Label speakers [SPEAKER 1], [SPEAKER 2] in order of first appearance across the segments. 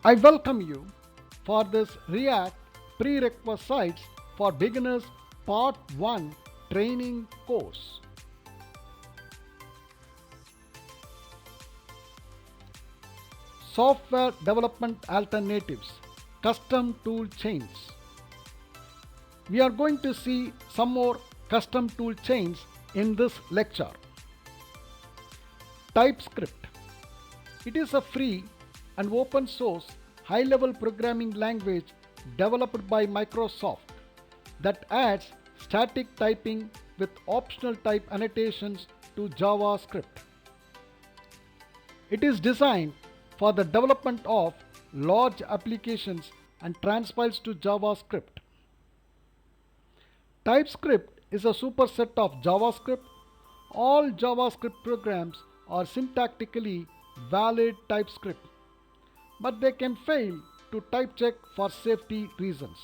[SPEAKER 1] I welcome you for this React Prerequisites for Beginners Part 1 training course. Software Development Alternatives, Custom Tool Chains. We are going to see some more custom tool chains in this lecture. TypeScript. It is a free and open source high-level programming language developed by Microsoft that adds static typing with optional type annotations to JavaScript. It is designed for the development of large applications and transpiles to JavaScript. TypeScript is a superset of JavaScript. All JavaScript programs are syntactically valid TypeScript, but they can fail to type check for safety reasons.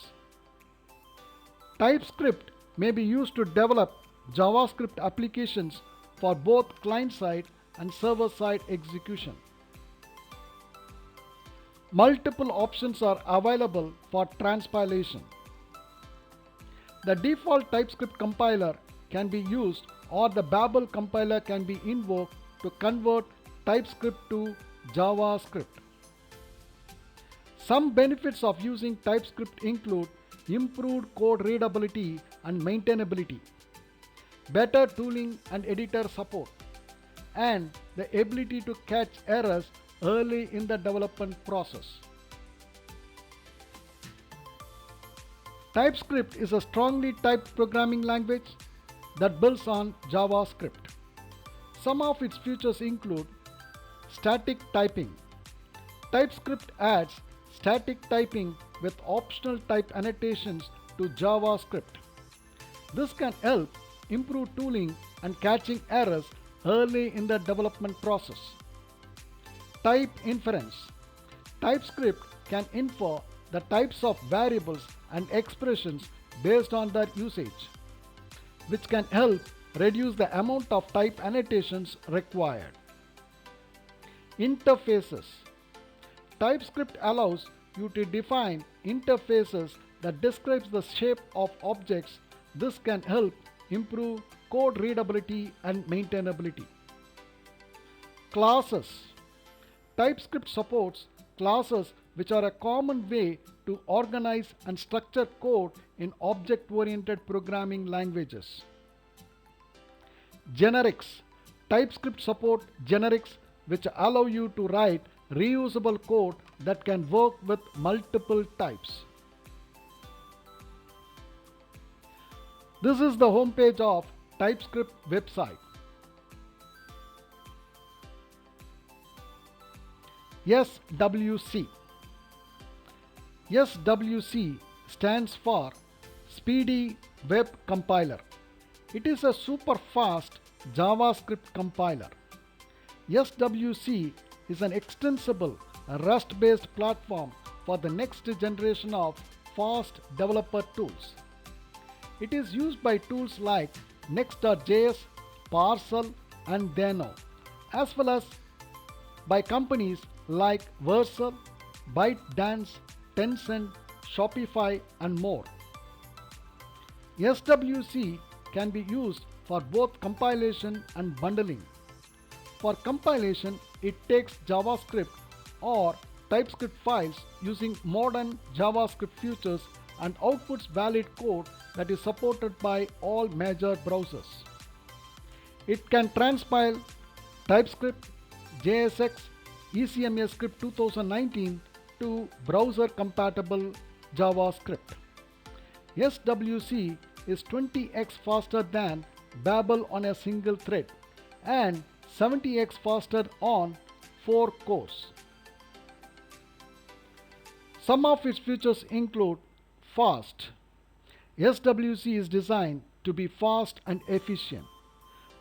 [SPEAKER 1] TypeScript may be used to develop JavaScript applications for both client-side and server-side execution. Multiple options are available for transpilation. The default TypeScript compiler can be used, or the Babel compiler can be invoked to convert TypeScript to JavaScript. Some benefits of using TypeScript include improved code readability and maintainability, better tooling and editor support, and the ability to catch errors early in the development process. TypeScript is a strongly typed programming language that builds on JavaScript. Some of its features include static typing. TypeScript adds static typing with optional type annotations to JavaScript. This can help improve tooling and catching errors early in the development process. Type inference. TypeScript can infer the types of variables and expressions based on their usage, which can help reduce the amount of type annotations required. Interfaces. TypeScript allows you to define interfaces that describes the shape of objects. This can help improve code readability and maintainability. Classes. TypeScript supports classes, which are a common way to organize and structure code in object-oriented programming languages. Generics. TypeScript supports generics, which allow you to write reusable code that can work with multiple types. This is the homepage of TypeScript website. SWC. SWC stands for Speedy Web Compiler. It is a super fast JavaScript compiler. SWC is an extensible Rust-based platform for the next generation of fast developer tools. It is used by tools like Next.js, Parcel, and Deno, as well as by companies like Vercel, ByteDance, Tencent, Shopify, and more. SWC can be used for both compilation and bundling. For compilation, it takes JavaScript or TypeScript files using modern JavaScript features and outputs valid code that is supported by all major browsers. It can transpile TypeScript, JSX, ECMAScript 2019 to browser-compatible JavaScript. SWC is 20x faster than Babel on a single thread and 70x faster on 4 cores. Some of its features include fast. SWC is designed to be fast and efficient,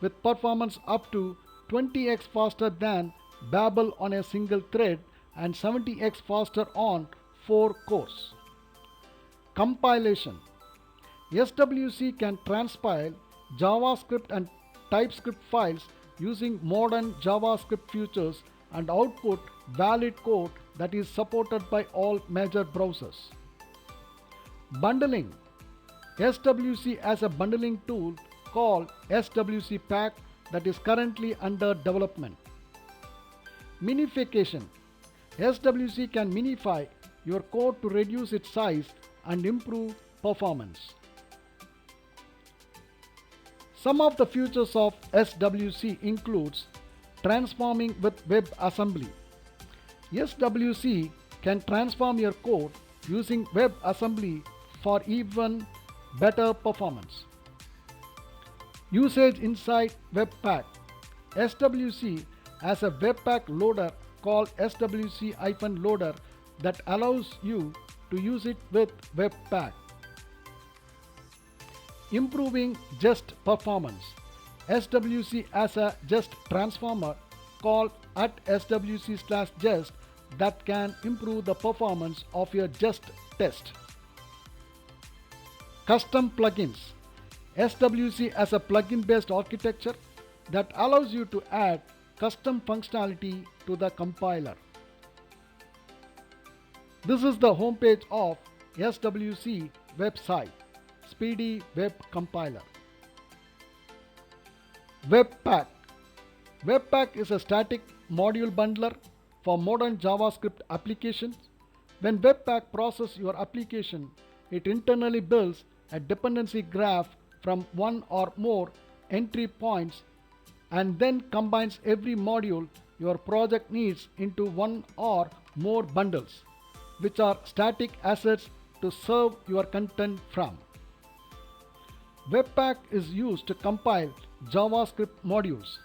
[SPEAKER 1] with performance up to 20x faster than Babel on a single thread and 70x faster on 4 cores. Compilation. SWC can transpile JavaScript and TypeScript files using modern JavaScript features and output valid code that is supported by all major browsers. Bundling. SWC has a bundling tool called SWC Pack that is currently under development. Minification. SWC can minify your code to reduce its size and improve performance. Some of the features of SWC includes transforming with WebAssembly. SWC can transform your code using WebAssembly for even better performance. Usage inside Webpack. SWC has a Webpack loader called SWC-loader that allows you to use it with Webpack. Improving Jest performance. SWC has a Jest transformer called @SWC/Jest that can improve the performance of your Jest test. Custom plugins. SWC has a plugin-based architecture that allows you to add custom functionality to the compiler. This is the homepage of SWC website, Speedy Web Compiler. Webpack. Webpack is a static module bundler for modern JavaScript applications. When Webpack processes your application, it internally builds a dependency graph from one or more entry points and then combines every module your project needs into one or more bundles, which are static assets to serve your content from. Webpack is used to compile JavaScript modules.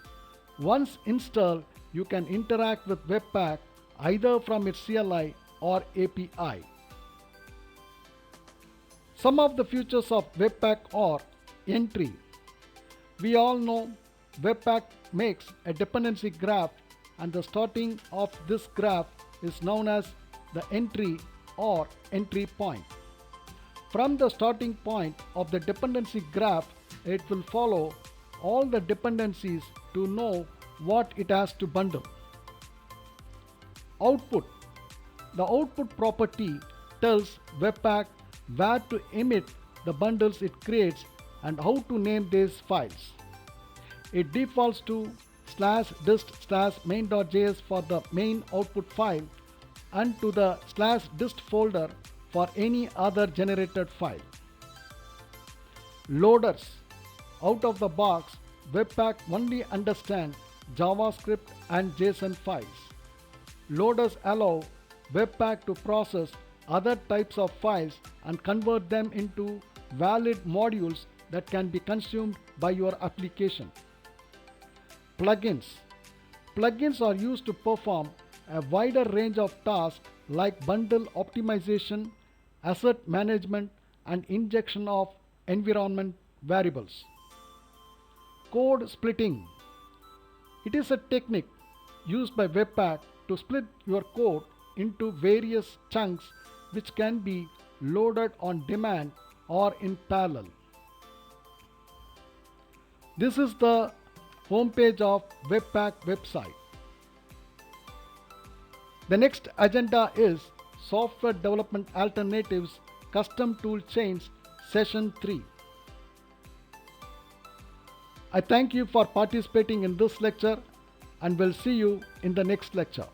[SPEAKER 1] Once installed, you can interact with Webpack either from its CLI or API. Some of the features of Webpack are entry. We all know Webpack makes a dependency graph, and the starting of this graph is known as the entry or entry point. From the starting point of the dependency graph, it will follow all the dependencies to know what it has to bundle. Output. The output property tells Webpack where to emit the bundles it creates and how to name these files. It defaults to /dist/main.js for the main output file and to the /dist folder for any other generated file. Loaders. Out of the box, Webpack only understands JavaScript and JSON files. Loaders allow Webpack to process other types of files and convert them into valid modules that can be consumed by your application. Plugins. Plugins are used to perform a wider range of tasks like bundle optimization, asset management, and injection of environment variables. Code splitting. It is a technique used by Webpack to split your code into various chunks which can be loaded on demand or in parallel. This is the homepage of Webpack website. The next agenda is Software Development Alternatives Custom Tool Chains Session 3. I thank you for participating in this lecture and will see you in the next lecture.